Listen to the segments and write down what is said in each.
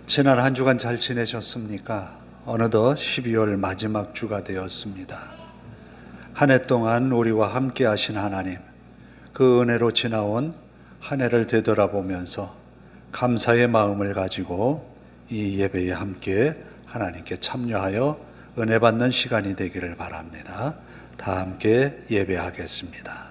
지난 한 주간 잘 지내셨습니까? 어느덧 12월 마지막 주가 되었습니다. 한 해 동안 우리와 함께 하신 하나님, 그 은혜로 지나온 한 해를 되돌아보면서 감사의 마음을 가지고 이 예배에 함께 하나님께 참여하여 은혜 받는 시간이 되기를 바랍니다. 다 함께 예배하겠습니다.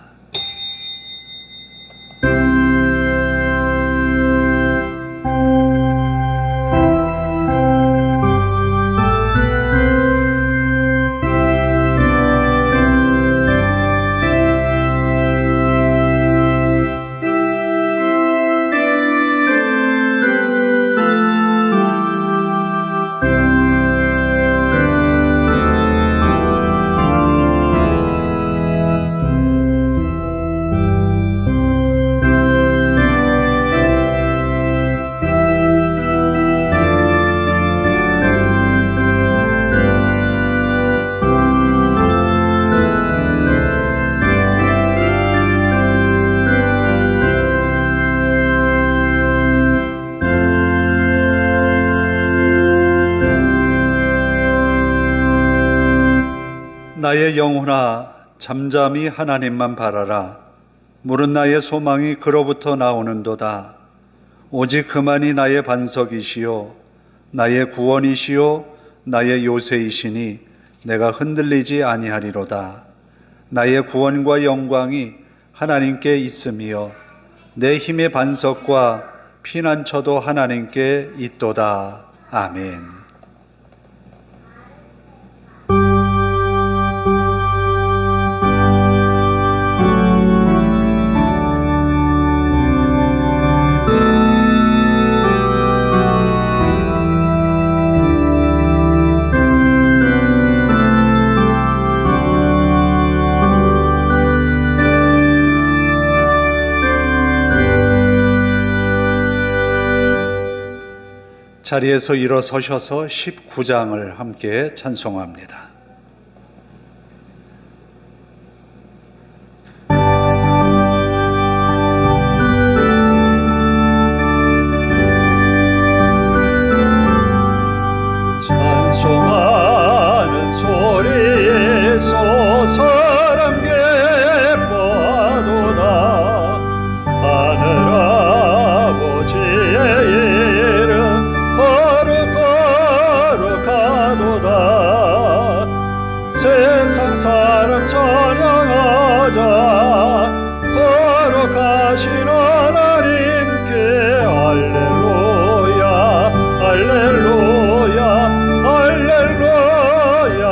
나의 영혼아, 잠잠히 하나님만 바라라. 물은 나의 소망이 그로부터 나오는도다. 오직 그만이 나의 반석이시요 나의 구원이시요 나의 요새이시니 내가 흔들리지 아니하리로다. 나의 구원과 영광이 하나님께 있으며 내 힘의 반석과 피난처도 하나님께 있도다. 아멘. 자리에서 일어서셔서 19장을 함께 찬송합니다. 찬송하는 소리에서 사람 기뻐하도다. 하늘 아버지의 세상 사람 찬양하자. 거룩하신 하나님께 할렐루야 할렐루야 할렐루야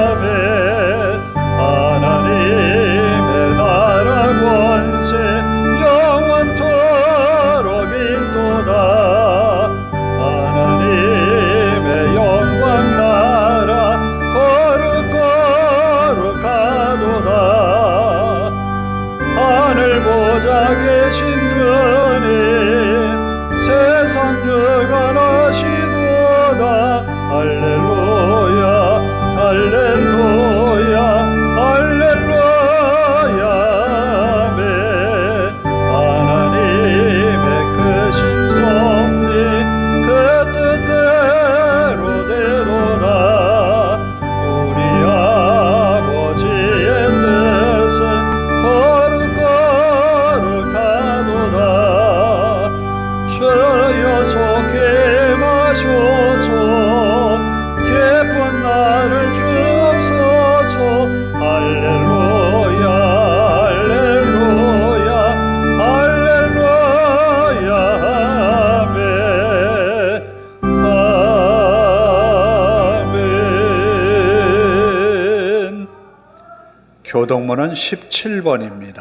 아멘. 하나님의 나라 권세 영원토록 있도다. 하나님의 영광 나라 거룩하도다. 하늘 보좌 계신 주님 세상 주관하시도다. 할렐루야 할렐루야 할렐루야 아멘. 하나님의 크신 섭리 그 뜻대로 되도다. 우리 아버지의 뜻은 거룩하도다. 주여 속히 마셔서 기쁜 나를 주옵소서. 할렐루야 할렐루야 할렐루야 아멘 아멘. 교동문은 17번입니다.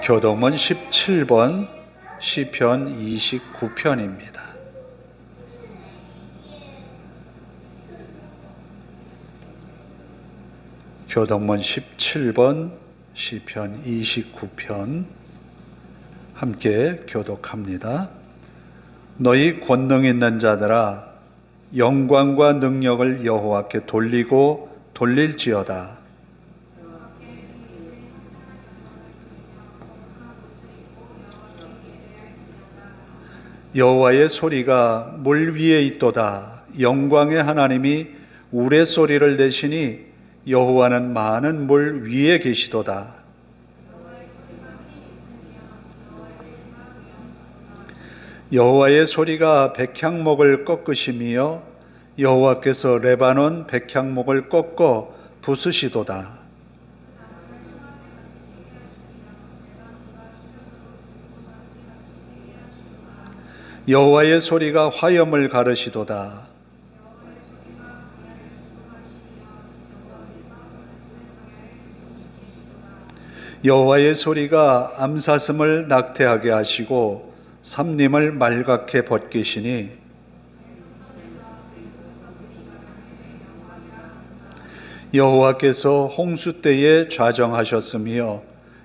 교동문 17번 시편 29편입니다. 교동문 17번 시편 29편 함께 교독합니다. 너희 권능 있는 자들아, 영광과 능력을 여호와께 돌리고 돌릴지어다. 여호와의 소리가 물 위에 있도다. 영광의 하나님이 우레소리를 내시니 여호와는 많은 물 위에 계시도다. 여호와의 소리가 백향목을 꺾으시며 여호와께서 레바논 백향목을 꺾어 부수시도다. 여호와의 소리가 화염을 가르시도다. 여호와의 소리가 암사슴을 낙태하게 하시고 삼림을 말갛게 벗기시니 여호와께서 홍수 때에 좌정하셨으며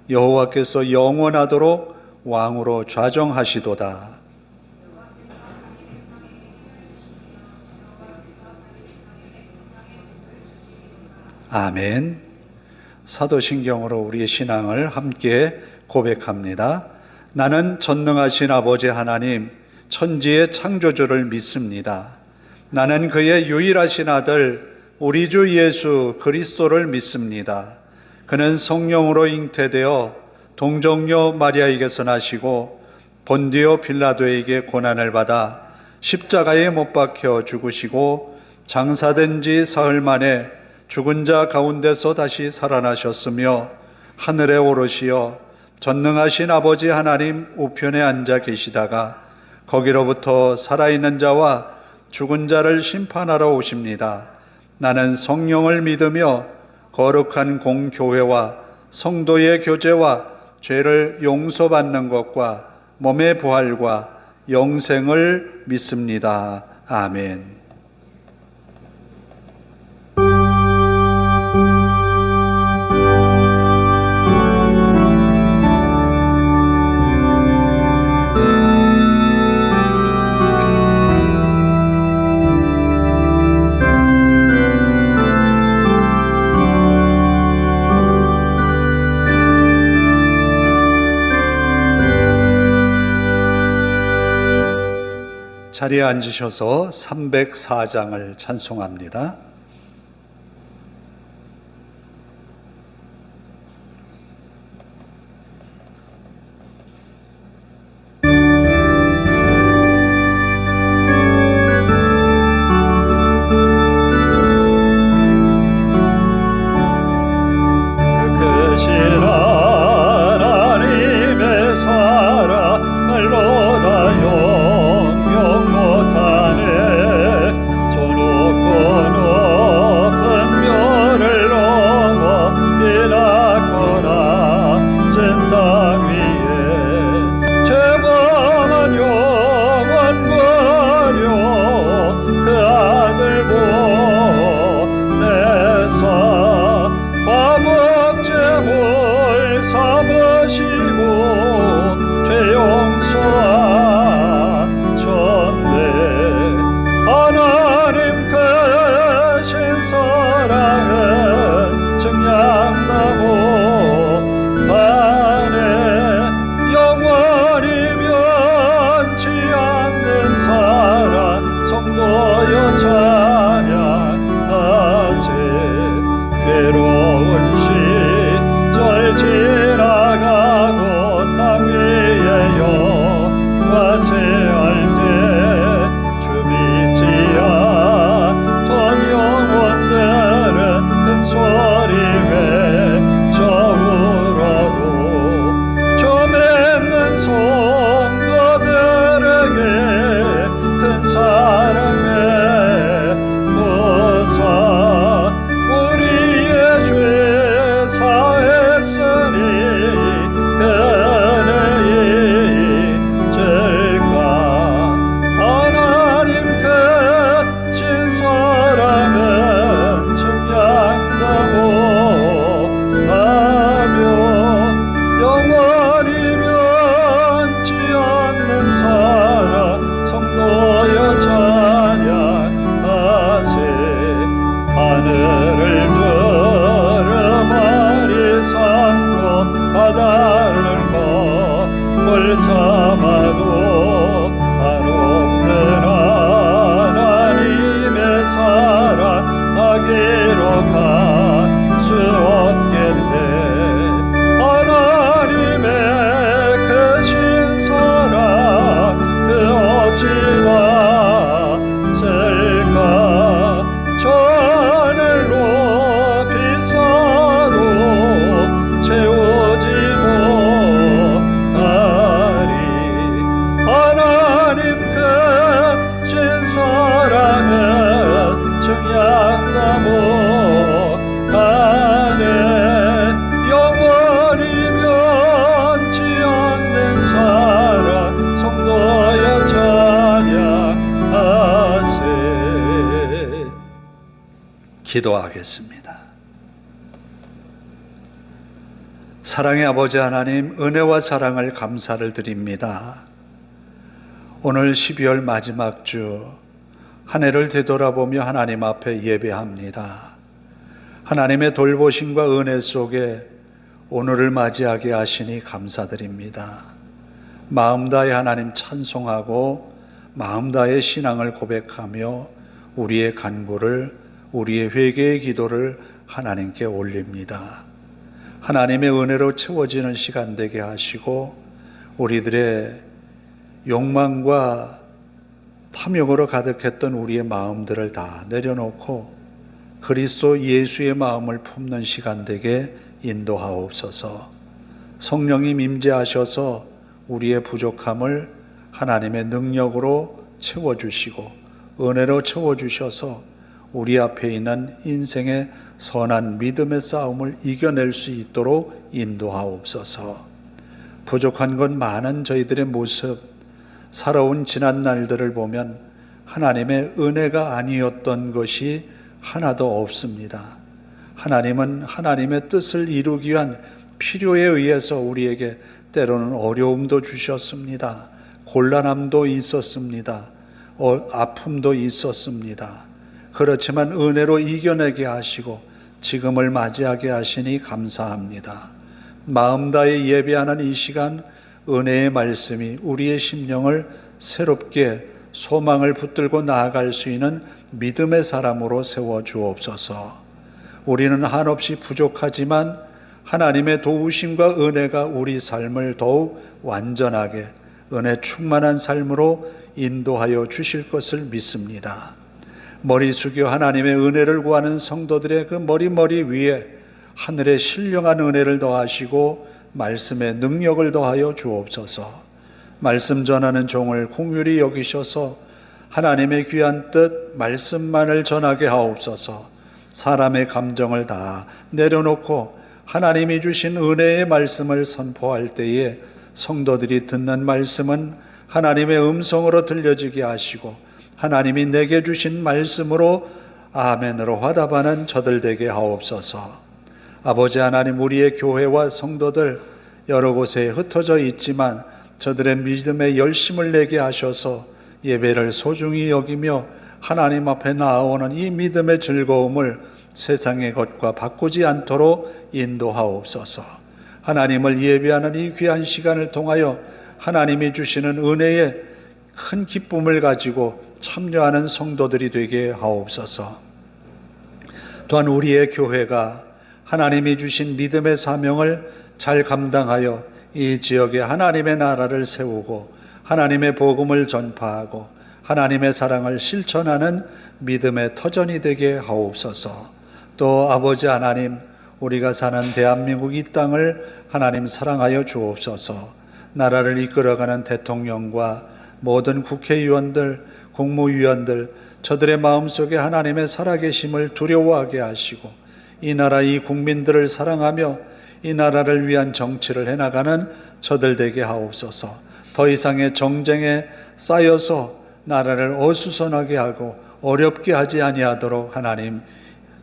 여호와께서 영원하도록 왕으로 좌정하시도다. 아멘. 사도신경으로 우리의 신앙을 함께 고백합니다. 나는 전능하신 아버지 하나님, 천지의 창조주를 믿습니다. 나는 그의 유일하신 아들 우리 주 예수 그리스도를 믿습니다. 그는 성령으로 잉태되어 동정녀 마리아에게서 나시고 본디오 빌라도에게 고난을 받아 십자가에 못 박혀 죽으시고 장사된 지 사흘 만에 죽은 자 가운데서 다시 살아나셨으며 하늘에 오르시어 전능하신 아버지 하나님 우편에 앉아 계시다가 거기로부터 살아있는 자와 죽은 자를 심판하러 오십니다. 나는 성령을 믿으며 거룩한 공교회와 성도의 교제와 죄를 용서받는 것과 몸의 부활과 영생을 믿습니다. 아멘. 자리에 앉으셔서 304장을 찬송합니다. 못하네 저 놓고는 기도하겠습니다. 사랑의 아버지 하나님, 은혜와 사랑을 감사를 드립니다. 오늘 12월 마지막 주 한 해를 되돌아보며 하나님 앞에 예배합니다. 하나님의 돌보심과 은혜 속에 오늘을 맞이하게 하시니 감사드립니다. 마음 다해 하나님 찬송하고 마음 다해 신앙을 고백하며 우리의 간구를, 우리의 회개의 기도를 하나님께 올립니다. 하나님의 은혜로 채워지는 시간 되게 하시고 우리들의 욕망과 탐욕으로 가득했던 우리의 마음들을 다 내려놓고 그리스도 예수의 마음을 품는 시간 되게 인도하옵소서. 성령님 임재하셔서 우리의 부족함을 하나님의 능력으로 채워주시고 은혜로 채워주셔서 우리 앞에 있는 인생의 선한 믿음의 싸움을 이겨낼 수 있도록 인도하옵소서. 부족한 건 많은 저희들의 모습, 살아온 지난 날들을 보면 하나님의 은혜가 아니었던 것이 하나도 없습니다. 하나님은 하나님의 뜻을 이루기 위한 필요에 의해서 우리에게 때로는 어려움도 주셨습니다. 곤란함도 있었습니다. 아픔도 있었습니다. 그렇지만 은혜로 이겨내게 하시고 지금을 맞이하게 하시니 감사합니다. 마음 다해 예배하는 이 시간 은혜의 말씀이 우리의 심령을 새롭게 소망을 붙들고 나아갈 수 있는 믿음의 사람으로 세워주옵소서. 우리는 한없이 부족하지만 하나님의 도우심과 은혜가 우리 삶을 더욱 완전하게 은혜 충만한 삶으로 인도하여 주실 것을 믿습니다. 머리 숙여 하나님의 은혜를 구하는 성도들의 그 머리 위에 하늘의 신령한 은혜를 더하시고 말씀의 능력을 더하여 주옵소서. 말씀 전하는 종을 긍휼히 여기셔서 하나님의 귀한 뜻 말씀만을 전하게 하옵소서. 사람의 감정을 다 내려놓고 하나님이 주신 은혜의 말씀을 선포할 때에 성도들이 듣는 말씀은 하나님의 음성으로 들려지게 하시고 하나님이 내게 주신 말씀으로 아멘으로 화답하는 저들 되게 하옵소서. 아버지 하나님, 우리의 교회와 성도들 여러 곳에 흩어져 있지만 저들의 믿음에 열심을 내게 하셔서 예배를 소중히 여기며 하나님 앞에 나아오는 이 믿음의 즐거움을 세상의 것과 바꾸지 않도록 인도하옵소서. 하나님을 예배하는 이 귀한 시간을 통하여 하나님이 주시는 은혜의 큰 기쁨을 가지고 참여하는 성도들이 되게 하옵소서. 또한 우리의 교회가 하나님이 주신 믿음의 사명을 잘 감당하여 이 지역에 하나님의 나라를 세우고 하나님의 복음을 전파하고 하나님의 사랑을 실천하는 믿음의 터전이 되게 하옵소서. 또 아버지 하나님, 우리가 사는 대한민국 이 땅을 하나님 사랑하여 주옵소서. 나라를 이끌어가는 대통령과 모든 국회의원들, 국무위원들, 저들의 마음속에 하나님의 살아계심을 두려워하게 하시고 이 나라 이 국민들을 사랑하며 이 나라를 위한 정치를 해나가는 저들 되게 하옵소서. 더 이상의 정쟁에 쌓여서 나라를 어수선하게 하고 어렵게 하지 아니하도록 하나님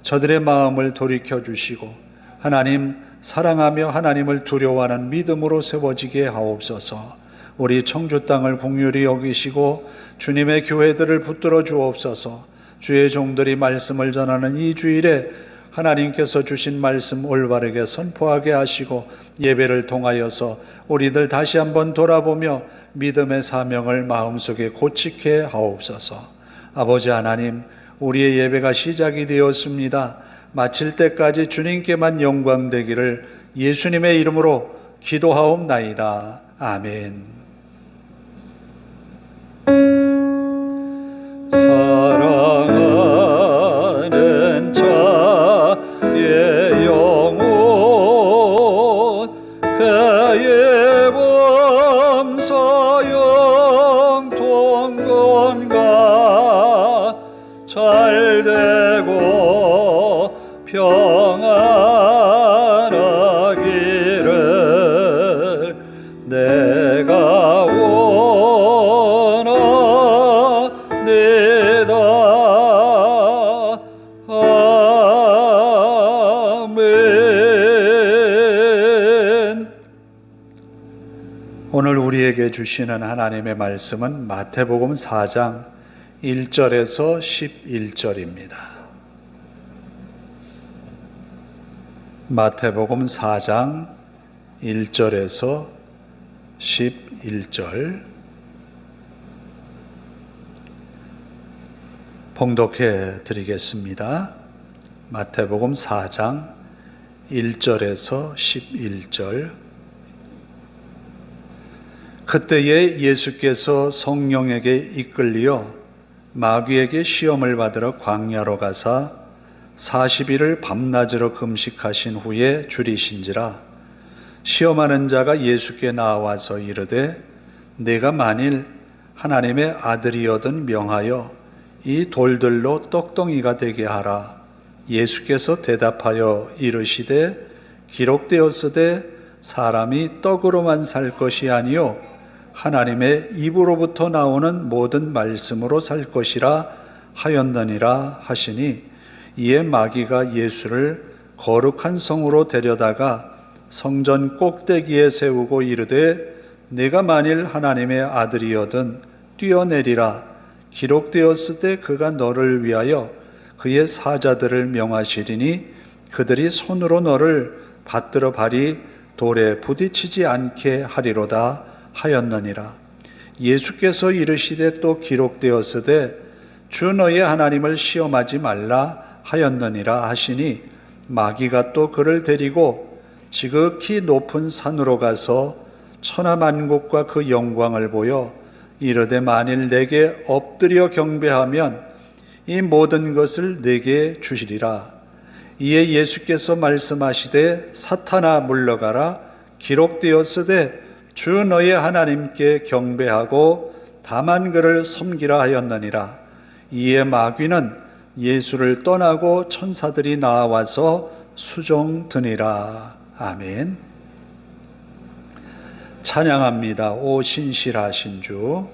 저들의 마음을 돌이켜 주시고 하나님 사랑하며 하나님을 두려워하는 믿음으로 세워지게 하옵소서. 우리 청주 땅을 긍휼히 여기시고 주님의 교회들을 붙들어 주옵소서. 주의 종들이 말씀을 전하는 이 주일에 하나님께서 주신 말씀 올바르게 선포하게 하시고 예배를 통하여서 우리들 다시 한번 돌아보며 믿음의 사명을 마음속에 고치게 하옵소서. 아버지 하나님, 우리의 예배가 시작이 되었습니다. 마칠 때까지 주님께만 영광 되기를 예수님의 이름으로 기도하옵나이다. 아멘. 사랑하는 자의 영혼 그의 범사형 통건가 잘되고 평안하기를 내가 원하니다. 오늘 우리에게 주시는 하나님의 말씀은 마태복음 4장 1절에서 11절입니다. 마태복음 4장 1절에서 11절 봉독해 드리겠습니다. 마태복음 4장 1절에서 11절. 그때에 예수께서 성령에게 이끌리어 마귀에게 시험을 받으러 광야로 가사 40일을 밤낮으로 금식하신 후에 줄이신지라. 시험하는 자가 예수께 나와서 이르되 내가 만일 하나님의 아들이거든 명하여 이 돌들로 떡덩이가 되게 하라. 예수께서 대답하여 이르시되 기록되었으되 사람이 떡으로만 살 것이 아니요 하나님의 입으로부터 나오는 모든 말씀으로 살 것이라 하였느니라 하시니, 이에 마귀가 예수를 거룩한 성으로 데려다가 성전 꼭대기에 세우고 이르되 내가 만일 하나님의 아들이거든 뛰어내리라. 기록되었으되 그가 너를 위하여 그의 사자들을 명하시리니 그들이 손으로 너를 받들어 발이 돌에 부딪히지 않게 하리로다 하였느니라. 예수께서 이르시되 또 기록되었으되 주 너의 하나님을 시험하지 말라 하였느니라 하시니, 마귀가 또 그를 데리고 지극히 높은 산으로 가서 천하만국과 그 영광을 보여 이르되 만일 내게 엎드려 경배하면 이 모든 것을 내게 주시리라. 이에 예수께서 말씀하시되 사탄아 물러가라. 기록되었으되 주 너의 하나님께 경배하고 다만 그를 섬기라 하였느니라. 이에 마귀는 예수를 떠나고 천사들이 나와서 수종드니라. 아멘. 찬양합니다. 오 신실하신 주.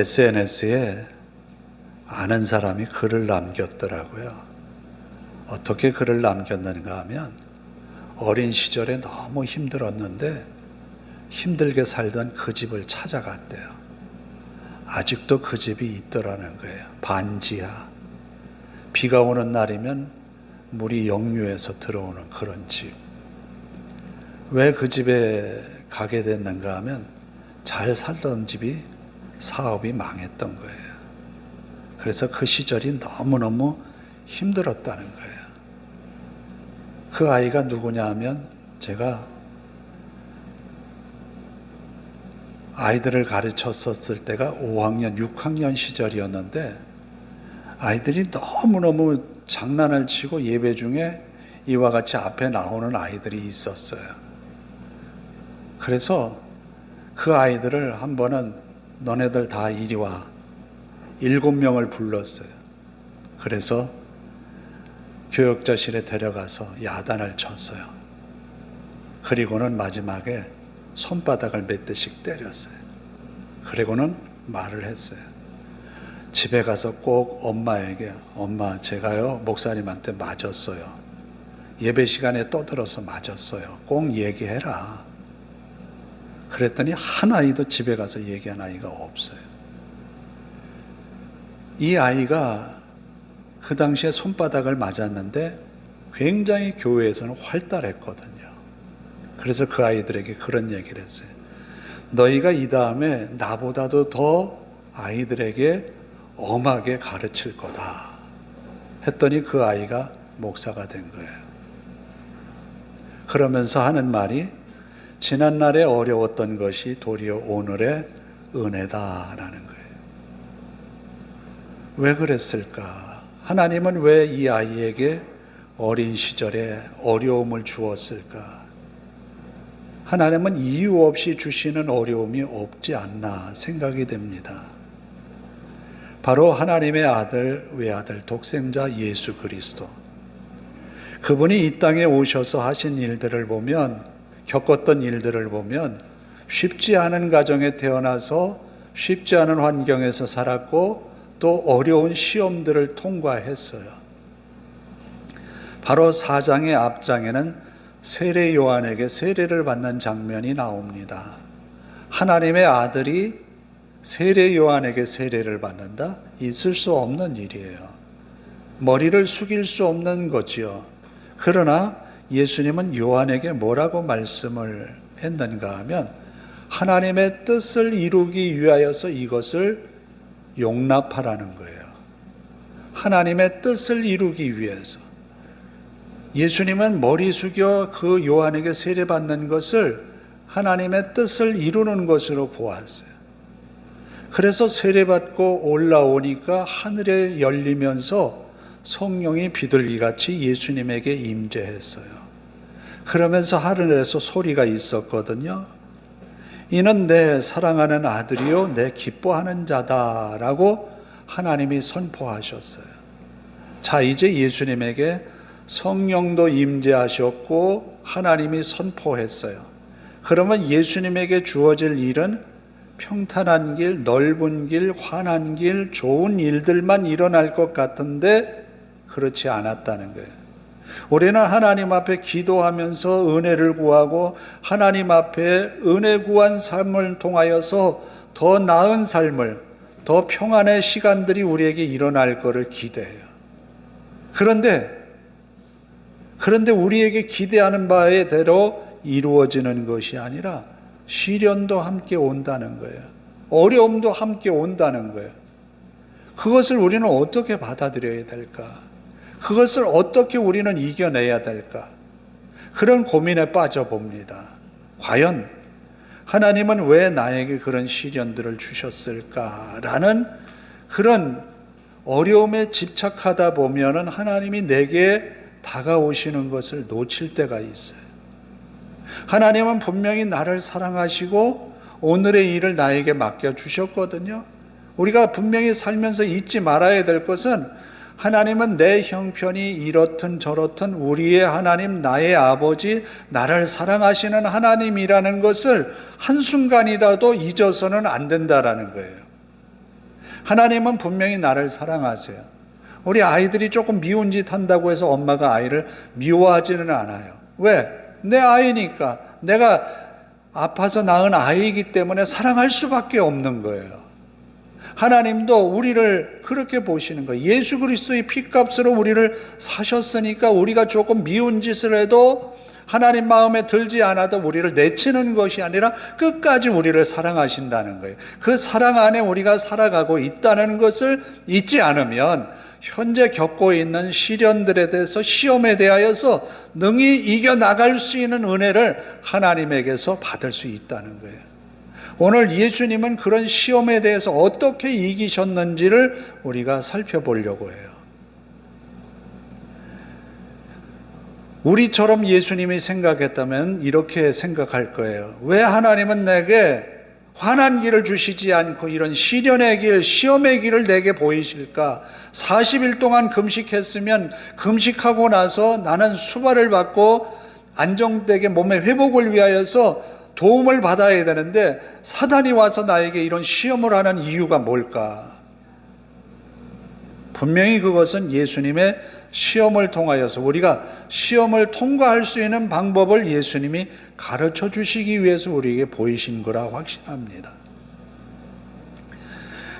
SNS에 아는 사람이 글을 남겼더라고요. 어떻게 글을 남겼는가 하면 어린 시절에 너무 힘들었는데 힘들게 살던 그 집을 찾아갔대요. 아직도 그 집이 있더라는 거예요. 반지하. 비가 오는 날이면 물이 역류해서 들어오는 그런 집. 왜 그 집에 가게 됐는가 하면 잘 살던 집이 사업이 망했던 거예요. 그래서 그 시절이 너무너무 힘들었다는 거예요. 그 아이가 누구냐 하면 제가 아이들을 가르쳤었을 때가 5학년, 6학년 시절이었는데 아이들이 너무너무 장난을 치고 예배 중에 이와 같이 앞에 나오는 아이들이 있었어요. 그래서 그 아이들을 한 번은 너네들 다 이리 와. 7명을 불렀어요. 그래서 교역자실에 데려가서 야단을 쳤어요. 그리고는 마지막에 손바닥을 몇 대씩 때렸어요. 그리고는 말을 했어요. 집에 가서 꼭 엄마에게 엄마 제가요 목사님한테 맞았어요. 예배 시간에 떠들어서 맞았어요. 꼭 얘기해라. 그랬더니 한 아이도 집에 가서 얘기한 아이가 없어요. 이 아이가 그 당시에 손바닥을 맞았는데 굉장히 교회에서는 활달했거든요. 그래서 그 아이들에게 그런 얘기를 했어요. 너희가 이 다음에 나보다도 더 아이들에게 엄하게 가르칠 거다. 했더니 그 아이가 목사가 된 거예요. 그러면서 하는 말이 지난날에 어려웠던 것이 도리어 오늘의 은혜다라는 거예요. 왜 그랬을까? 하나님은 왜 이 아이에게 어린 시절에 어려움을 주었을까? 하나님은 이유 없이 주시는 어려움이 없지 않나 생각이 됩니다. 바로 하나님의 아들, 외아들, 독생자 예수 그리스도. 그분이 이 땅에 오셔서 하신 일들을 보면, 겪었던 일들을 보면 쉽지 않은 가정에 태어나서 쉽지 않은 환경에서 살았고 또 어려운 시험들을 통과했어요. 바로 4장의 앞장에는 세례 요한에게 세례를 받는 장면이 나옵니다. 하나님의 아들이 세례 요한에게 세례를 받는다? 있을 수 없는 일이에요. 머리를 숙일 수 없는 거지요. 그러나 예수님은 요한에게 뭐라고 말씀을 했는가 하면 하나님의 뜻을 이루기 위하여서 이것을 용납하라는 거예요. 하나님의 뜻을 이루기 위해서. 예수님은 머리 숙여 그 요한에게 세례받는 것을 하나님의 뜻을 이루는 것으로 보았어요. 그래서 세례받고 올라오니까 하늘에 열리면서 성령이 비둘기같이 예수님에게 임재했어요. 그러면서 하늘에서 소리가 있었거든요. 이는 내 사랑하는 아들이요 내 기뻐하는 자다라고 하나님이 선포하셨어요. 자, 이제 예수님에게 성령도 임재하셨고 하나님이 선포했어요. 그러면 예수님에게 주어질 일은 평탄한 길, 넓은 길, 환한 길, 좋은 일들만 일어날 것 같은데 그렇지 않았다는 거예요. 우리는 하나님 앞에 기도하면서 은혜를 구하고 하나님 앞에 은혜 구한 삶을 통하여서 더 나은 삶을, 더 평안의 시간들이 우리에게 일어날 것을 기대해요. 그런데 우리에게 기대하는 바에 대로 이루어지는 것이 아니라 시련도 함께 온다는 거예요. 어려움도 함께 온다는 거예요. 그것을 우리는 어떻게 받아들여야 될까? 그것을 어떻게 우리는 이겨내야 될까? 그런 고민에 빠져봅니다. 과연 하나님은 왜 나에게 그런 시련들을 주셨을까라는 그런 어려움에 집착하다 보면은 하나님이 내게 다가오시는 것을 놓칠 때가 있어요. 하나님은 분명히 나를 사랑하시고 오늘의 일을 나에게 맡겨주셨거든요. 우리가 분명히 살면서 잊지 말아야 될 것은 하나님은 내 형편이 이렇든 저렇든 우리의 하나님, 나의 아버지, 나를 사랑하시는 하나님이라는 것을 한순간이라도 잊어서는 안 된다라는 거예요. 하나님은 분명히 나를 사랑하세요. 우리 아이들이 조금 미운 짓 한다고 해서 엄마가 아이를 미워하지는 않아요. 왜? 내 아이니까. 내가 아파서 낳은 아이이기 때문에 사랑할 수밖에 없는 거예요. 하나님도 우리를 그렇게 보시는 거예요. 예수 그리스도의 피값으로 우리를 사셨으니까 우리가 조금 미운 짓을 해도 하나님 마음에 들지 않아도 우리를 내치는 것이 아니라 끝까지 우리를 사랑하신다는 거예요. 그 사랑 안에 우리가 살아가고 있다는 것을 잊지 않으면 현재 겪고 있는 시련들에 대해서, 시험에 대하여서 능히 이겨나갈 수 있는 은혜를 하나님에게서 받을 수 있다는 거예요. 오늘 예수님은 그런 시험에 대해서 어떻게 이기셨는지를 우리가 살펴보려고 해요. 우리처럼 예수님이 생각했다면 이렇게 생각할 거예요. 왜 하나님은 내게 환난 길을 주시지 않고 이런 시련의 길, 시험의 길을 내게 보이실까? 40일 동안 금식했으면 금식하고 나서 나는 수발을 받고 안정되게 몸의 회복을 위하여서 도움을 받아야 되는데 사단이 와서 나에게 이런 시험을 하는 이유가 뭘까? 분명히 그것은 예수님의 시험을 통하여서 우리가 시험을 통과할 수 있는 방법을 예수님이 가르쳐 주시기 위해서 우리에게 보이신 거라 확신합니다.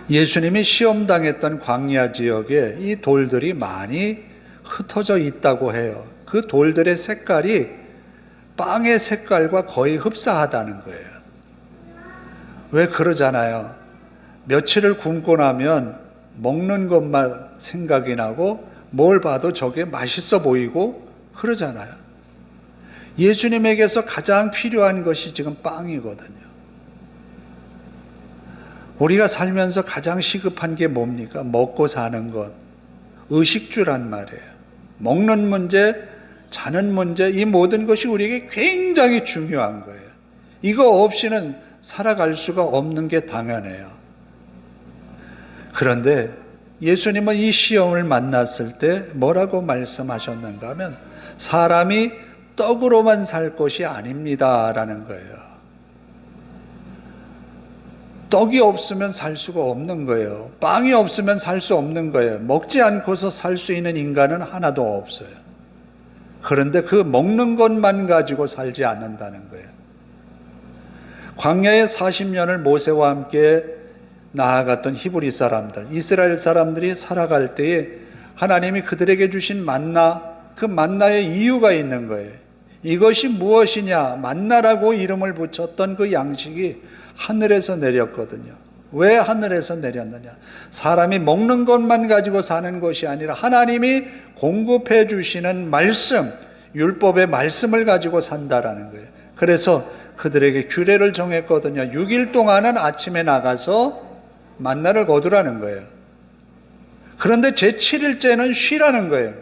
예수님이 시험당했던 광야 지역에 이 돌들이 많이 흩어져 있다고 해요. 그 돌들의 색깔이 빵의 색깔과 거의 흡사하다는 거예요. 왜 그러잖아요. 며칠을 굶고 나면 먹는 것만 생각이 나고 뭘 봐도 저게 맛있어 보이고 그러잖아요. 예수님에게서 가장 필요한 것이 지금 빵이거든요. 우리가 살면서 가장 시급한 게 뭡니까? 먹고 사는 것, 의식주란 말이에요. 먹는 문제, 자는 문제, 이 모든 것이 우리에게 굉장히 중요한 거예요. 이거 없이는 살아갈 수가 없는 게 당연해요. 그런데 예수님은 이 시험을 만났을 때 뭐라고 말씀하셨는가 하면 사람이 떡으로만 살 것이 아닙니다 라는 거예요. 떡이 없으면 살 수가 없는 거예요. 빵이 없으면 살 수 없는 거예요. 먹지 않고서 살 수 있는 인간은 하나도 없어요. 그런데 그 먹는 것만 가지고 살지 않는다는 거예요. 광야의 40년을 모세와 함께 나아갔던 히브리 사람들, 이스라엘 사람들이 살아갈 때에 하나님이 그들에게 주신 만나, 그 만나의 이유가 있는 거예요. 이것이 무엇이냐? 만나라고 이름을 붙였던 그 양식이 하늘에서 내렸거든요. 왜 하늘에서 내렸느냐? 사람이 먹는 것만 가지고 사는 것이 아니라 하나님이 공급해 주시는 말씀, 율법의 말씀을 가지고 산다라는 거예요. 그래서 그들에게 규례를 정했거든요. 6일 동안은 아침에 나가서 만나를 거두라는 거예요. 그런데 제7일째는 쉬라는 거예요.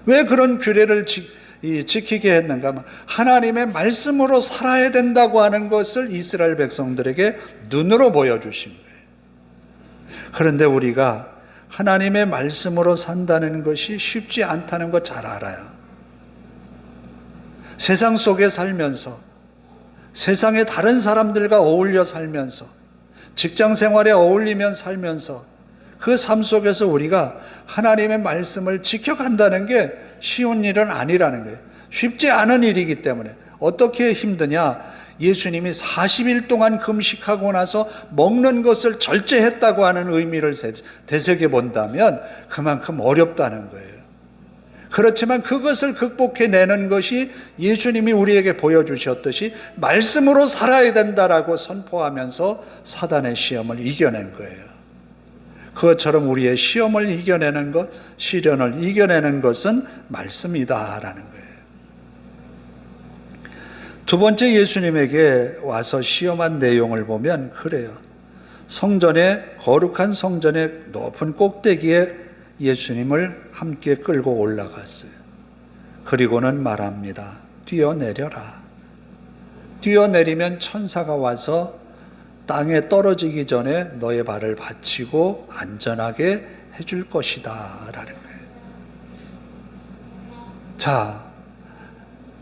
왜 그런 규례를 지키게 했는가? 하나님의 말씀으로 살아야 된다고 하는 것을 이스라엘 백성들에게 눈으로 보여주신 거예요. 그런데 우리가 하나님의 말씀으로 산다는 것이 쉽지 않다는 거 잘 알아요. 세상 속에 살면서, 세상의 다른 사람들과 어울려 살면서, 직장 생활에 어울리면 살면서 그 삶 속에서 우리가 하나님의 말씀을 지켜간다는 게 쉬운 일은 아니라는 거예요. 쉽지 않은 일이기 때문에. 어떻게 힘드냐? 예수님이 40일 동안 금식하고 나서 먹는 것을 절제했다고 하는 의미를 되새겨 본다면 그만큼 어렵다는 거예요. 그렇지만 그것을 극복해내는 것이 예수님이 우리에게 보여주셨듯이 말씀으로 살아야 된다라고 선포하면서 사단의 시험을 이겨낸 거예요. 그것처럼 우리의 시험을 이겨내는 것, 시련을 이겨내는 것은 말씀이다라는 거예요. 두 번째 예수님에게 와서 시험한 내용을 보면 그래요. 성전에, 거룩한 성전의 높은 꼭대기에 예수님을 함께 끌고 올라갔어요. 그리고는 말합니다. 뛰어내려라. 뛰어내리면 천사가 와서 땅에 떨어지기 전에 너의 발을 받치고 안전하게 해줄 것이다 라는 거예요. 자,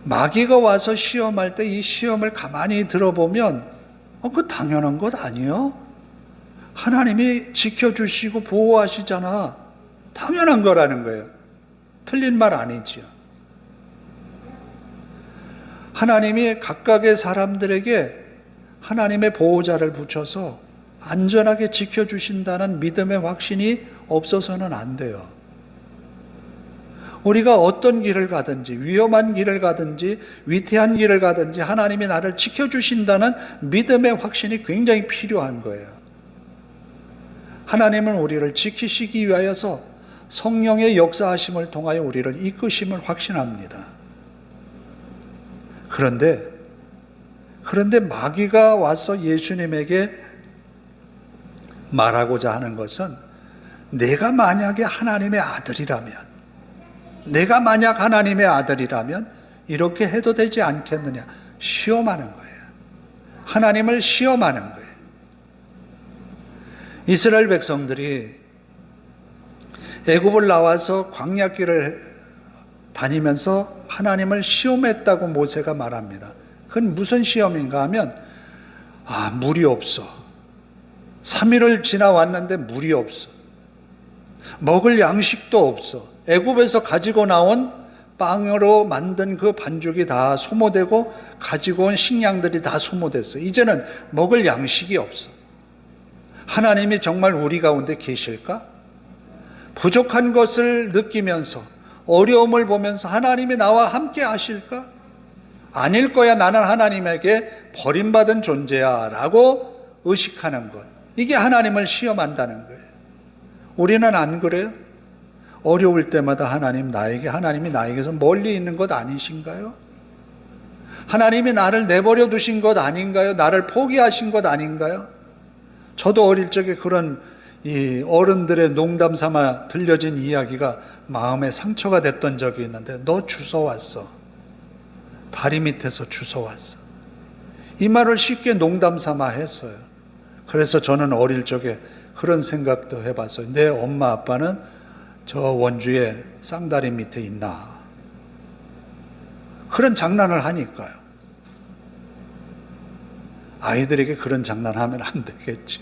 마귀가 와서 시험할 때 이 시험을 가만히 들어보면 그 당연한 것 아니에요? 하나님이 지켜주시고 보호하시잖아. 당연한 거라는 거예요. 틀린 말 아니지요. 하나님이 각각의 사람들에게 하나님의 보호자를 붙여서 안전하게 지켜주신다는 믿음의 확신이 없어서는 안 돼요. 우리가 어떤 길을 가든지, 위험한 길을 가든지, 위태한 길을 가든지 하나님이 나를 지켜주신다는 믿음의 확신이 굉장히 필요한 거예요. 하나님은 우리를 지키시기 위하여서 성령의 역사하심을 통하여 우리를 이끄심을 확신합니다. 그런데 마귀가 와서 예수님에게 말하고자 하는 것은, 내가 만약에 하나님의 아들이라면, 내가 만약 하나님의 아들이라면 이렇게 해도 되지 않겠느냐, 시험하는 거예요. 하나님을 시험하는 거예요. 이스라엘 백성들이 애굽을 나와서 광야길을 다니면서 하나님을 시험했다고 모세가 말합니다. 그건 무슨 시험인가 하면, 물이 없어. 3일을 지나왔는데 물이 없어. 먹을 양식도 없어. 애굽에서 가지고 나온 빵으로 만든 그 반죽이 다 소모되고 가지고 온 식량들이 다 소모됐어. 이제는 먹을 양식이 없어. 하나님이 정말 우리 가운데 계실까? 부족한 것을 느끼면서, 어려움을 보면서 하나님이 나와 함께 하실까? 아닐 거야, 나는 하나님에게 버림받은 존재야 라고 의식하는 것, 이게 하나님을 시험한다는 거예요. 우리는 안 그래요? 어려울 때마다 하나님이 나에게서 멀리 있는 것 아니신가요? 하나님이 나를 내버려 두신 것 아닌가요? 나를 포기하신 것 아닌가요? 저도 어릴 적에 그런 이 어른들의 농담 삼아 들려진 이야기가 마음에 상처가 됐던 적이 있는데, 너 주워왔어. 다리 밑에서 주워왔어. 이 말을 쉽게 농담 삼아 했어요. 그래서 저는 어릴 적에 그런 생각도 해봤어요. 내 엄마 아빠는 저 원주의 쌍다리 밑에 있나. 그런 장난을 하니까요. 아이들에게 그런 장난하면 안 되겠죠.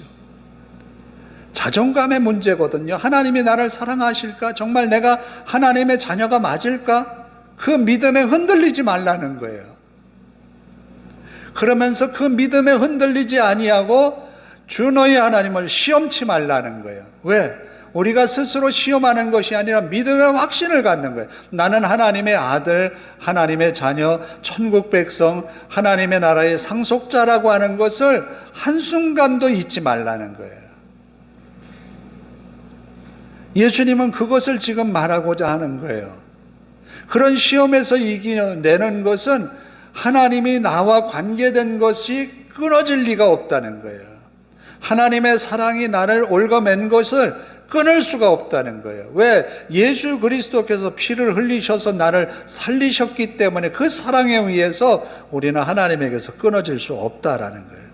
자존감의 문제거든요. 하나님이 나를 사랑하실까? 정말 내가 하나님의 자녀가 맞을까? 그 믿음에 흔들리지 말라는 거예요. 그러면서 그 믿음에 흔들리지 아니하고 주 너희 하나님을 시험치 말라는 거예요. 왜? 우리가 스스로 시험하는 것이 아니라 믿음의 확신을 갖는 거예요. 나는 하나님의 아들, 하나님의 자녀, 천국 백성, 하나님의 나라의 상속자라고 하는 것을 한순간도 잊지 말라는 거예요. 예수님은 그것을 지금 말하고자 하는 거예요. 그런 시험에서 이겨내는 것은 하나님이 나와 관계된 것이 끊어질 리가 없다는 거예요. 하나님의 사랑이 나를 얽어맨 것을 끊을 수가 없다는 거예요. 왜? 예수 그리스도께서 피를 흘리셔서 나를 살리셨기 때문에 그 사랑에 의해서 우리는 하나님에게서 끊어질 수 없다라는 거예요.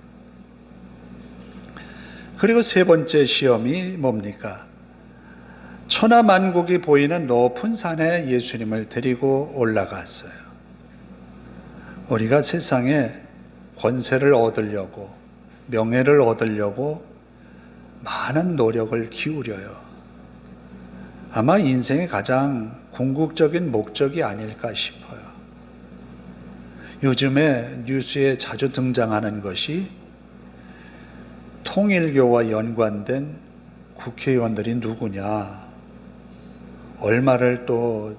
그리고 세 번째 시험이 뭡니까? 천하만국이 보이는 높은 산에 예수님을 데리고 올라갔어요. 우리가 세상에 권세를 얻으려고, 명예를 얻으려고 많은 노력을 기울여요. 아마 인생의 가장 궁극적인 목적이 아닐까 싶어요. 요즘에 뉴스에 자주 등장하는 것이 통일교와 연관된 국회의원들이 누구냐, 얼마를 또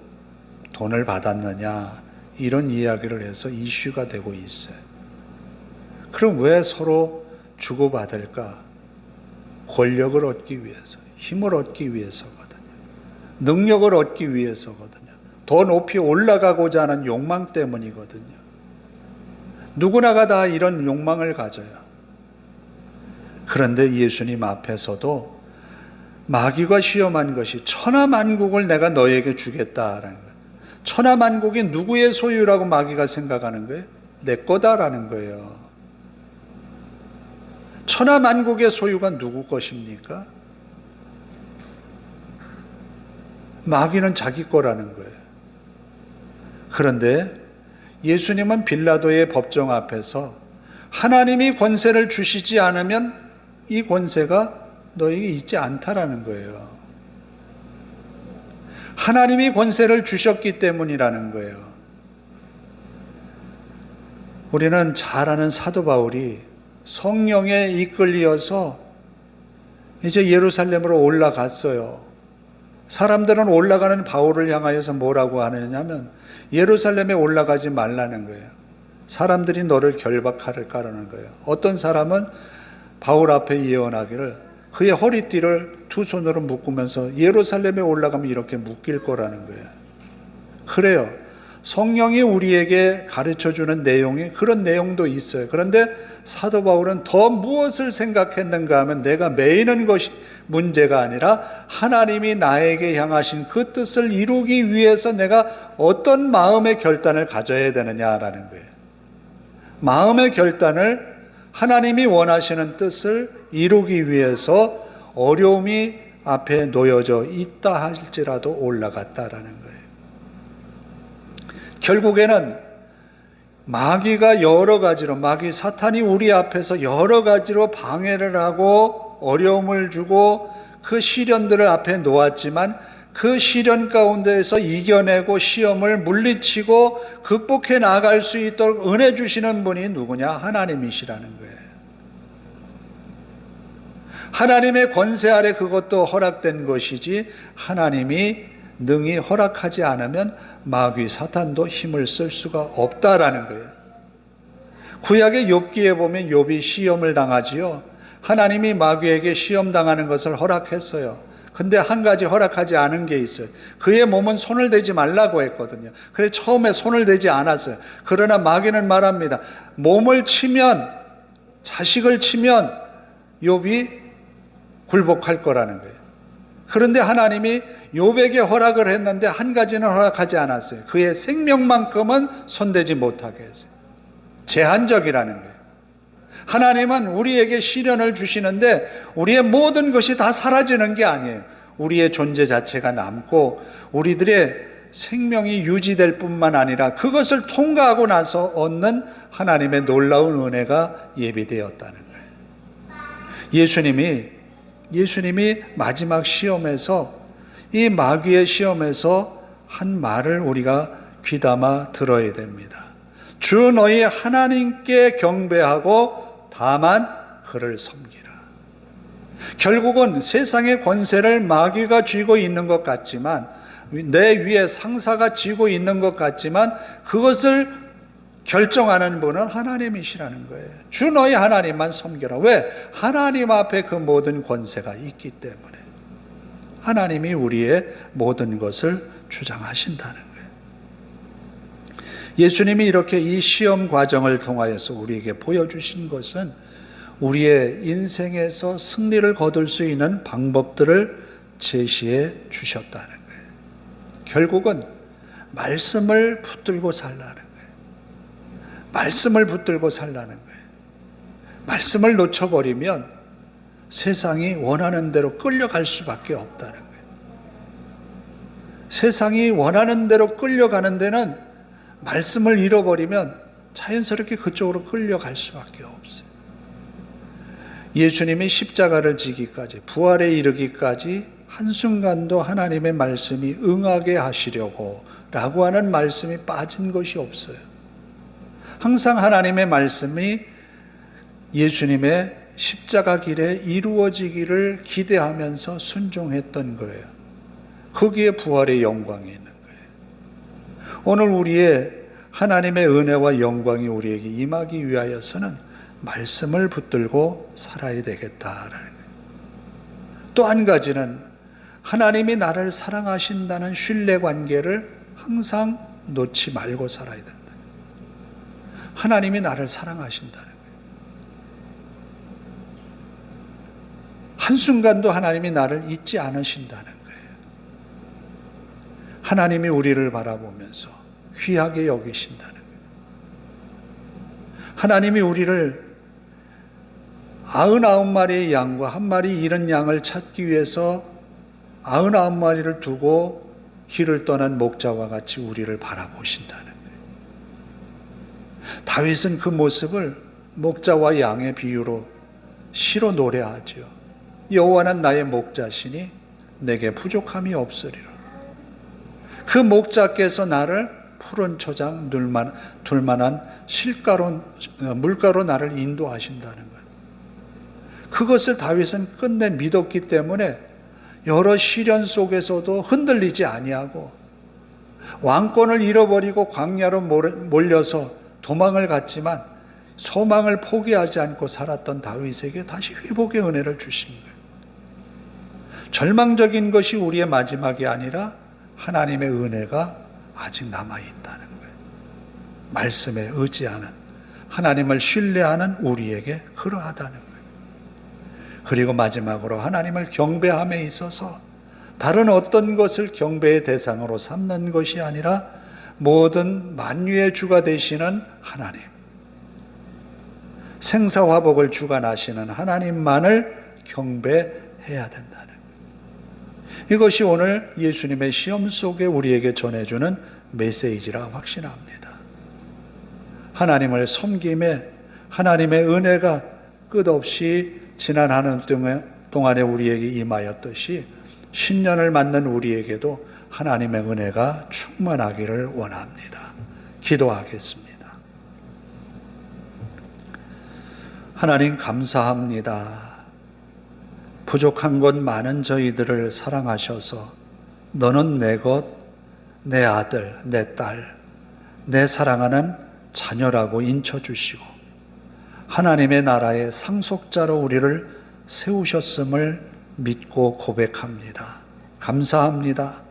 돈을 받았느냐, 이런 이야기를 해서 이슈가 되고 있어요. 그럼 왜 서로 주고받을까? 권력을 얻기 위해서, 힘을 얻기 위해서거든요. 능력을 얻기 위해서거든요. 더 높이 올라가고자 하는 욕망 때문이거든요. 누구나가 다 이런 욕망을 가져요. 그런데 예수님 앞에서도 마귀가 시험한 것이 천하만국을 내가 너에게 주겠다라는 거예요. 천하만국이 누구의 소유라고 마귀가 생각하는 거예요? 내 거다라는 거예요. 천하만국의 소유가 누구 것입니까? 마귀는 자기 거라는 거예요. 그런데 예수님은 빌라도의 법정 앞에서 하나님이 권세를 주시지 않으면 이 권세가 너에게 있지 않다라는 거예요. 하나님이 권세를 주셨기 때문이라는 거예요. 우리는 잘 아는 사도 바울이 성령에 이끌려서 이제 예루살렘으로 올라갔어요. 사람들은 올라가는 바울을 향하여서 뭐라고 하느냐면 예루살렘에 올라가지 말라는 거예요. 사람들이 너를 결박할까라는 거예요. 어떤 사람은 바울 앞에 예언하기를 그의 허리띠를 두 손으로 묶으면서 예루살렘에 올라가면 이렇게 묶일 거라는 거예요. 그래요. 성령이 우리에게 가르쳐주는 내용이 그런 내용도 있어요. 그런데 사도 바울은 더 무엇을 생각했는가 하면 내가 매이는 것이 문제가 아니라 하나님이 나에게 향하신 그 뜻을 이루기 위해서 내가 어떤 마음의 결단을 가져야 되느냐라는 거예요. 마음의 결단을 하나님이 원하시는 뜻을 이루기 위해서 어려움이 앞에 놓여져 있다 할지라도 올라갔다라는 거예요. 결국에는 마귀가 여러 가지로, 마귀 사탄이 우리 앞에서 여러 가지로 방해를 하고 어려움을 주고 그 시련들을 앞에 놓았지만 그 시련 가운데에서 이겨내고 시험을 물리치고 극복해 나갈 수 있도록 은혜 주시는 분이 누구냐? 하나님이시라는 거예요. 하나님의 권세 아래 그것도 허락된 것이지 하나님이 능히 허락하지 않으면 마귀 사탄도 힘을 쓸 수가 없다라는 거예요. 구약의 욥기에 보면 욥이 시험을 당하지요. 하나님이 마귀에게 시험 당하는 것을 허락했어요. 근데 한 가지 허락하지 않은 게 있어요. 그의 몸은 손을 대지 말라고 했거든요. 그래서 처음에 손을 대지 않았어요. 그러나 마귀는 말합니다. 몸을 치면, 자식을 치면 욥이 굴복할 거라는 거예요. 그런데 하나님이 욥에게 허락을 했는데 한 가지는 허락하지 않았어요. 그의 생명만큼은 손대지 못하게 했어요. 제한적이라는 거예요. 하나님은 우리에게 시련을 주시는데 우리의 모든 것이 다 사라지는 게 아니에요. 우리의 존재 자체가 남고 우리들의 생명이 유지될 뿐만 아니라 그것을 통과하고 나서 얻는 하나님의 놀라운 은혜가 예비되었다는 거예요. 예수님이 마지막 시험에서 이 마귀의 시험에서 한 말을 우리가 귀담아 들어야 됩니다. 주 너희 하나님께 경배하고 다만 그를 섬기라. 결국은 세상의 권세를 마귀가 쥐고 있는 것 같지만 내 위에 상사가 쥐고 있는 것 같지만 그것을 결정하는 분은 하나님이시라는 거예요. 주 너희 하나님만 섬겨라. 왜? 하나님 앞에 그 모든 권세가 있기 때문에. 하나님이 우리의 모든 것을 주장하신다는 거예요. 예수님이 이렇게 이 시험 과정을 통하여서 우리에게 보여주신 것은 우리의 인생에서 승리를 거둘 수 있는 방법들을 제시해 주셨다는 거예요. 결국은 말씀을 붙들고 살라는 거예요. 말씀을 붙들고 살라는 거예요. 말씀을 놓쳐버리면 세상이 원하는 대로 끌려갈 수밖에 없다는 거예요. 세상이 원하는 대로 끌려가는 데는 말씀을 잃어버리면 자연스럽게 그쪽으로 끌려갈 수밖에 없어요. 예수님이 십자가를 지기까지, 부활에 이르기까지 한순간도 하나님의 말씀이 응하게 하시려고 라고 하는 말씀이 빠진 것이 없어요. 항상 하나님의 말씀이 예수님의 십자가 길에 이루어지기를 기대하면서 순종했던 거예요. 거기에 부활의 영광이 있는 거예요. 오늘 우리의 하나님의 은혜와 영광이 우리에게 임하기 위하여서는 말씀을 붙들고 살아야 되겠다라는 거예요. 또 한 가지는 하나님이 나를 사랑하신다는 신뢰관계를 항상 놓지 말고 살아야 된다. 하나님이 나를 사랑하신다는 거예요. 한순간도 하나님이 나를 잊지 않으신다는 거예요. 하나님이 우리를 바라보면서 귀하게 여기신다는 거예요. 하나님이 우리를 99마리의 양과 한 마리 잃은 양을 찾기 위해서 99마리를 두고 길을 떠난 목자와 같이 우리를 바라보신다는 거예요. 다윗은 그 모습을 목자와 양의 비유로 시로 노래하죠. 여호와는 나의 목자시니 내게 부족함이 없으리라. 그 목자께서 나를 푸른 초장 둘만한 물가로 나를 인도하신다는 거예요. 그것을 다윗은 끝내 믿었기 때문에 여러 시련 속에서도 흔들리지 아니하고 왕권을 잃어버리고 광야로 몰려서 도망을 갔지만 소망을 포기하지 않고 살았던 다윗에게 다시 회복의 은혜를 주신 거예요. 절망적인 것이 우리의 마지막이 아니라 하나님의 은혜가 아직 남아있다는 거예요. 말씀에 의지하는, 하나님을 신뢰하는 우리에게 그러하다는 거예요. 그리고 마지막으로 하나님을 경배함에 있어서 다른 어떤 것을 경배의 대상으로 삼는 것이 아니라 모든 만유의 주가 되시는 하나님, 생사화복을 주관하시는 하나님만을 경배해야 된다는 거예요. 이것이 오늘 예수님의 시험 속에 우리에게 전해주는 메시지라 확신합니다. 하나님을 섬김에 하나님의 은혜가 끝없이 지난 한 해 동안에 우리에게 임하였듯이 신년을 맞는 우리에게도 하나님의 은혜가 충만하기를 원합니다. 기도하겠습니다. 하나님 감사합니다. 부족한 것 많은 저희들을 사랑하셔서 너는 내 것, 내 아들, 내 딸, 내 사랑하는 자녀라고 인쳐주시고 하나님의 나라의 상속자로 우리를 세우셨음을 믿고 고백합니다. 감사합니다.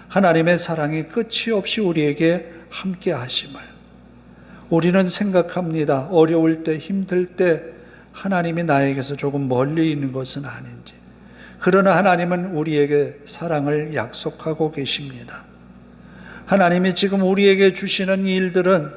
하나님의 사랑이 끝이 없이 우리에게 함께 하심을. 우리는 생각합니다. 어려울 때, 힘들 때 하나님이 나에게서 조금 멀리 있는 것은 아닌지. 그러나 하나님은 우리에게 사랑을 약속하고 계십니다. 하나님이 지금 우리에게 주시는 일들은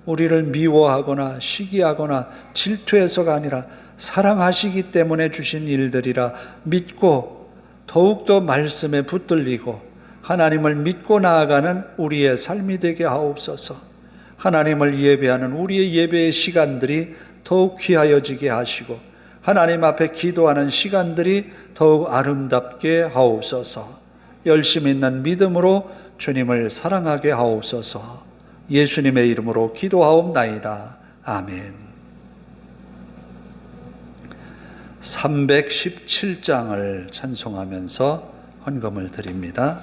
우리를 미워하거나 시기하거나 질투해서가 아니라 사랑하시기 때문에 주신 일들이라 믿고 더욱더 말씀에 붙들리고 하나님을 믿고 나아가는 우리의 삶이 되게 하옵소서. 하나님을 예배하는 우리의 예배의 시간들이 더욱 귀하여지게 하시고 하나님 앞에 기도하는 시간들이 더욱 아름답게 하옵소서. 열심 있는 믿음으로 주님을 사랑하게 하옵소서. 예수님의 이름으로 기도하옵나이다. 아멘. 317장을 찬송하면서 헌금을 드립니다.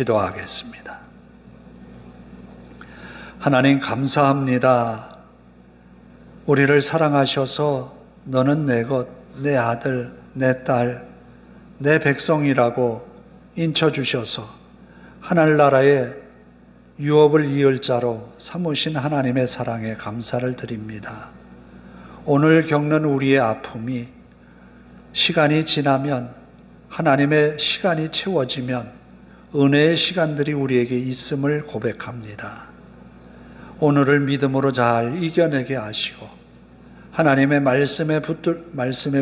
기도하겠습니다. 하나님 감사합니다. 우리를 사랑하셔서 너는 내 것, 내 아들, 내 딸, 내 백성이라고 인쳐주셔서 하늘나라의 유업을 이을 자로 삼으신 하나님의 사랑에 감사를 드립니다. 오늘 겪는 우리의 아픔이 시간이 지나면, 하나님의 시간이 채워지면 은혜의 시간들이 우리에게 있음을 고백합니다. 오늘을 믿음으로 잘 이겨내게 하시고 하나님의 말씀에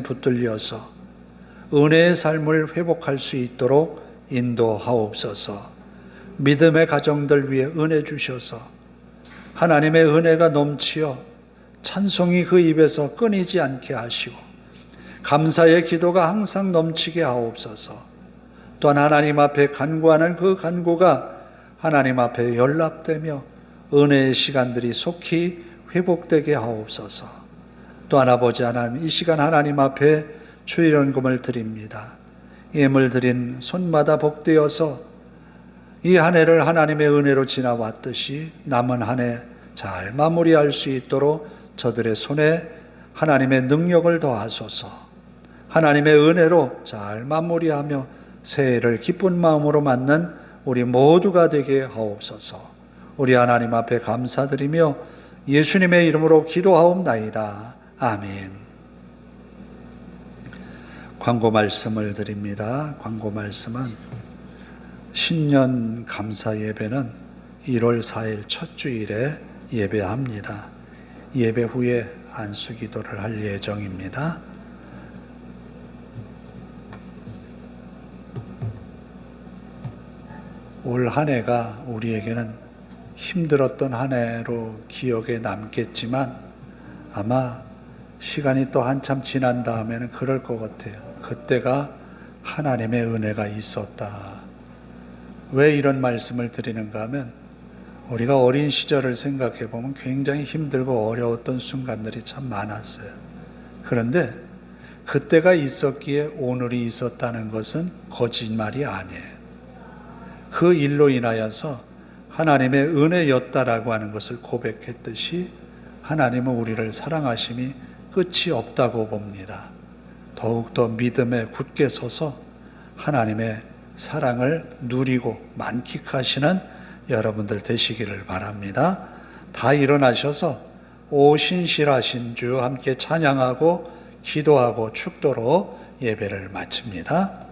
붙들려서 은혜의 삶을 회복할 수 있도록 인도하옵소서. 믿음의 가정들 위해 은혜 주셔서 하나님의 은혜가 넘치어 찬송이 그 입에서 끊이지 않게 하시고 감사의 기도가 항상 넘치게 하옵소서. 또한 하나님 앞에 간구하는 그 간구가 하나님 앞에 연락되며 은혜의 시간들이 속히 회복되게 하옵소서. 또한 아버지 하나님, 이 시간 하나님 앞에 주일연금을 드립니다. 예물 드린 손마다 복되어서 이 한 해를 하나님의 은혜로 지나왔듯이 남은 한 해 잘 마무리할 수 있도록 저들의 손에 하나님의 능력을 더하소서. 하나님의 은혜로 잘 마무리하며 새해를 기쁜 마음으로 맞는 우리 모두가 되게 하옵소서. 우리 하나님 앞에 감사드리며 예수님의 이름으로 기도하옵나이다. 아멘. 광고 말씀을 드립니다. 광고 말씀은 신년 감사 예배는 1월 4일 첫 주일에 예배합니다. 예배 후에 안수 기도를 할 예정입니다. 올 한 해가 우리에게는 힘들었던 한 해로 기억에 남겠지만 아마 시간이 또 한참 지난 다음에는 그럴 것 같아요. 그때가 하나님의 은혜가 있었다. 왜 이런 말씀을 드리는가 하면 우리가 어린 시절을 생각해 보면 굉장히 힘들고 어려웠던 순간들이 참 많았어요. 그런데 그때가 있었기에 오늘이 있었다는 것은 거짓말이 아니에요. 그 일로 인하여서 하나님의 은혜였다라고 하는 것을 고백했듯이 하나님은 우리를 사랑하심이 끝이 없다고 봅니다. 더욱더 믿음에 굳게 서서 하나님의 사랑을 누리고 만끽하시는 여러분들 되시기를 바랍니다. 다 일어나셔서 오 신실하신 주 함께 찬양하고 기도하고 축도로 예배를 마칩니다.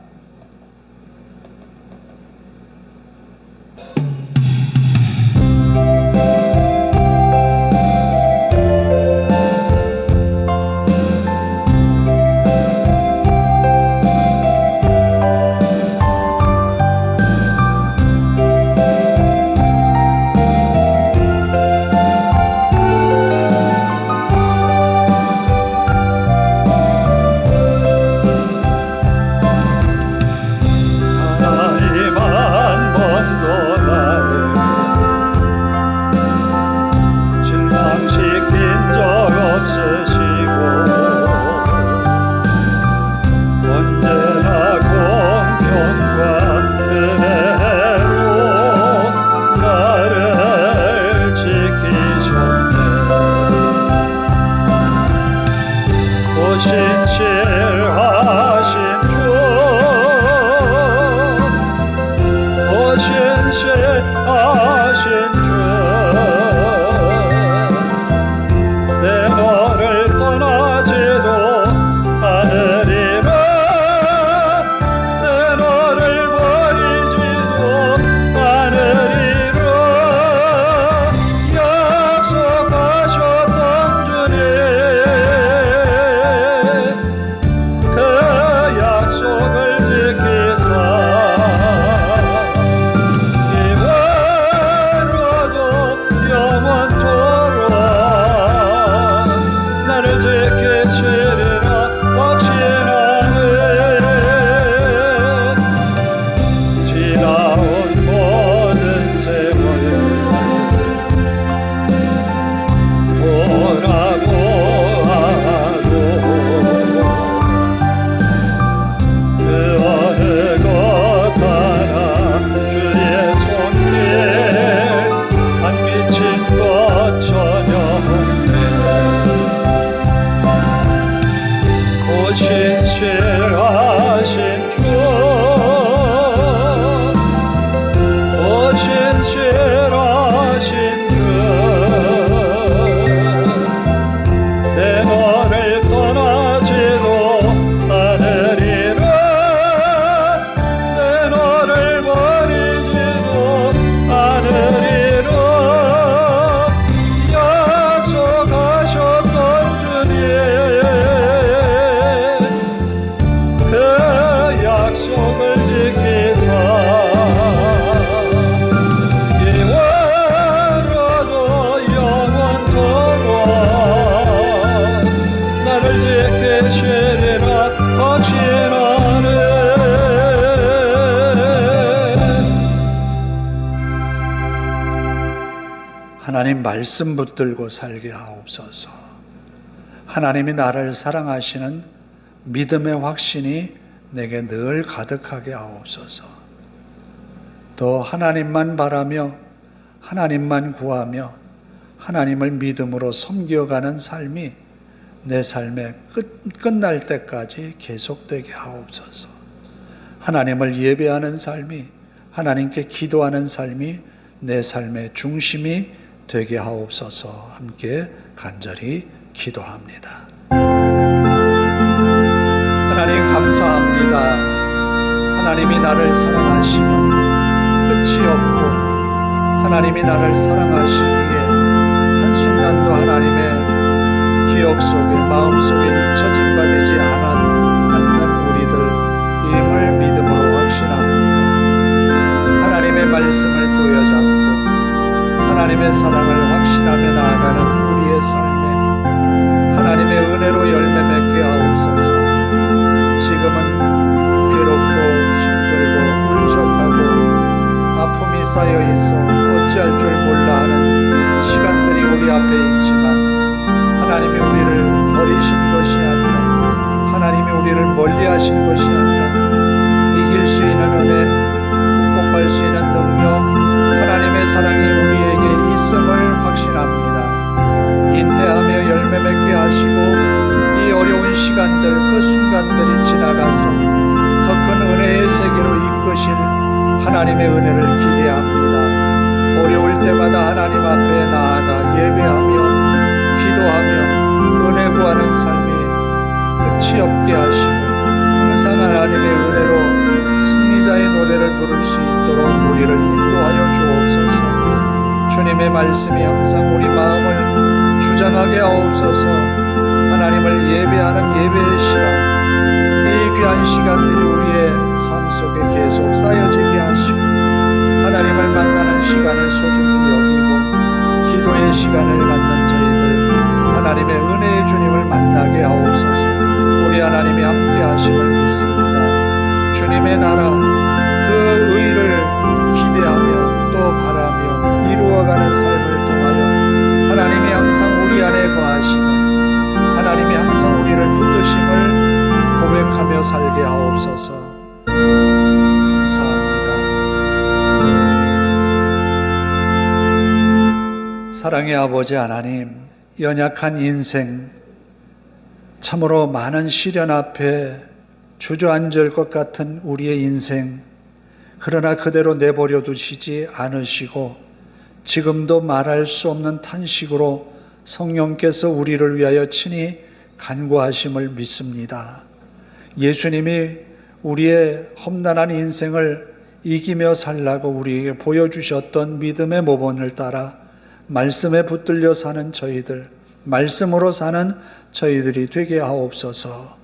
하나님 말씀 붙들고 살게 하옵소서. 하나님이 나를 사랑하시는 믿음의 확신이 내게 늘 가득하게 하옵소서. 또 하나님만 바라며 하나님만 구하며 하나님을 믿음으로 섬겨가는 삶이 내 삶의 끝날 때까지 계속되게 하옵소서. 하나님을 예배하는 삶이, 하나님께 기도하는 삶이 내 삶의 중심이 되게 하옵소서. 함께 간절히 기도합니다. 하나님 감사합니다. 하나님이 나를 사랑하시면 끝이 없고 하나님이 나를 사랑하시기에 한순간도 하나님의 기억 속에 마음 속에 잊혀진 바 되지 않는 우리들임을 믿음으로 확신합니다. 하나님의 말씀을 부여잡고 하나님의 사랑을 확신하며 나아가는 우리의 삶에 하나님의 은혜로 열매 맺게 하옵소서. 지금은 괴롭고 힘들고 울적하고 아픔이 쌓여 있어 어찌할 줄 몰라 하는 시간들이 우리 앞에 있지만 하나님이 우리를 버리신 것이 아니라 하나님이 우리를 멀리하신 것이 아니라 이길 수 있는 은혜, 극복할 수 있는 능력, 하나님의 사랑이 우리에게 있음을 확신합니다. 인내하며 열매 맺게 하시고 이 어려운 시간들, 그 순간들이 지나가서 더 큰 은혜의 세계로 이끄실 하나님의 은혜를 기대합니다. 어려울 때마다 하나님 앞에 나아가 예배하며 기도하며 은혜 구하는 삶이 끝이 없게 하시고 항상 하나님의 은혜로 승리자의 노래를 부를 수 있도록 우리를 인도하여 주옵소서. 주님의 말씀이 항상 우리 마음을 주장하게 하옵소서. 하나님을 예배하는 예배의 시간, 이 귀한 시간들이 우리의 삶 속에 계속 쌓여지게 하시고 하나님을 만나는 시간을 소중히 여기고 기도의 시간을 갖는 저희들 하나님의 은혜의 주님을 만나게 하옵소서. 우리 하나님이 함께 하심을 믿습니다. 주님의 나라 그 의를 기대하며 또 바라며 이루어가는 삶을 통하여 하나님이 항상 우리 안에 거하심을, 하나님이 항상 우리를 붙드심을 고백하며 살게 하옵소서. 감사합니다. 사랑의 아버지 하나님, 연약한 인생, 참으로 많은 시련 앞에 주저앉을 것 같은 우리의 인생, 그러나 그대로 내버려 두시지 않으시고 지금도 말할 수 없는 탄식으로 성령께서 우리를 위하여 친히 간구하심을 믿습니다. 예수님이 우리의 험난한 인생을 이기며 살라고 우리에게 보여주셨던 믿음의 모본을 따라 말씀에 붙들려 사는 저희들, 말씀으로 사는 저희들이 되게 하옵소서.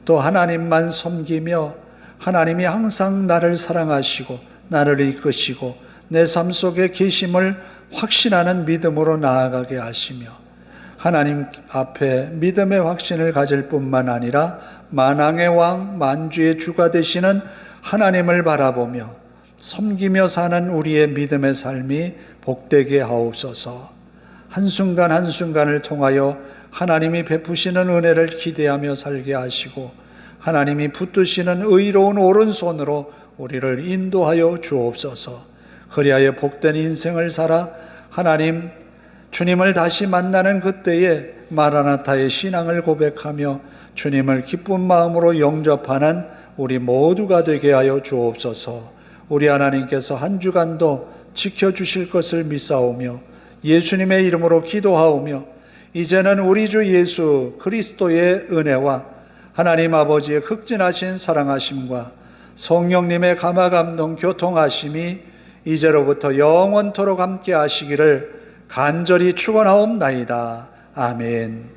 또 하나님만 섬기며 하나님이 항상 나를 사랑하시고 나를 이끄시고 내 삶 속에 계심을 확신하는 믿음으로 나아가게 하시며 하나님 앞에 믿음의 확신을 가질 뿐만 아니라 만왕의 왕, 만주의 주가 되시는 하나님을 바라보며 섬기며 사는 우리의 믿음의 삶이 복되게 하옵소서. 한순간 한순간을 통하여 하나님이 베푸시는 은혜를 기대하며 살게 하시고 하나님이 붙드시는 의로운 오른손으로 우리를 인도하여 주옵소서. 그리하여 복된 인생을 살아 하나님 주님을 다시 만나는 그때에 마라나타의 신앙을 고백하며 주님을 기쁜 마음으로 영접하는 우리 모두가 되게 하여 주옵소서. 우리 하나님께서 한 주간도 지켜주실 것을 믿사오며 예수님의 이름으로 기도하오며 이제는 우리 주 예수 그리스도의 은혜와 하나님 아버지의 극진하신 사랑하심과 성령님의 감화감동 교통하심이 이제로부터 영원토록 함께 하시기를 간절히 축원하옵나이다. 아멘.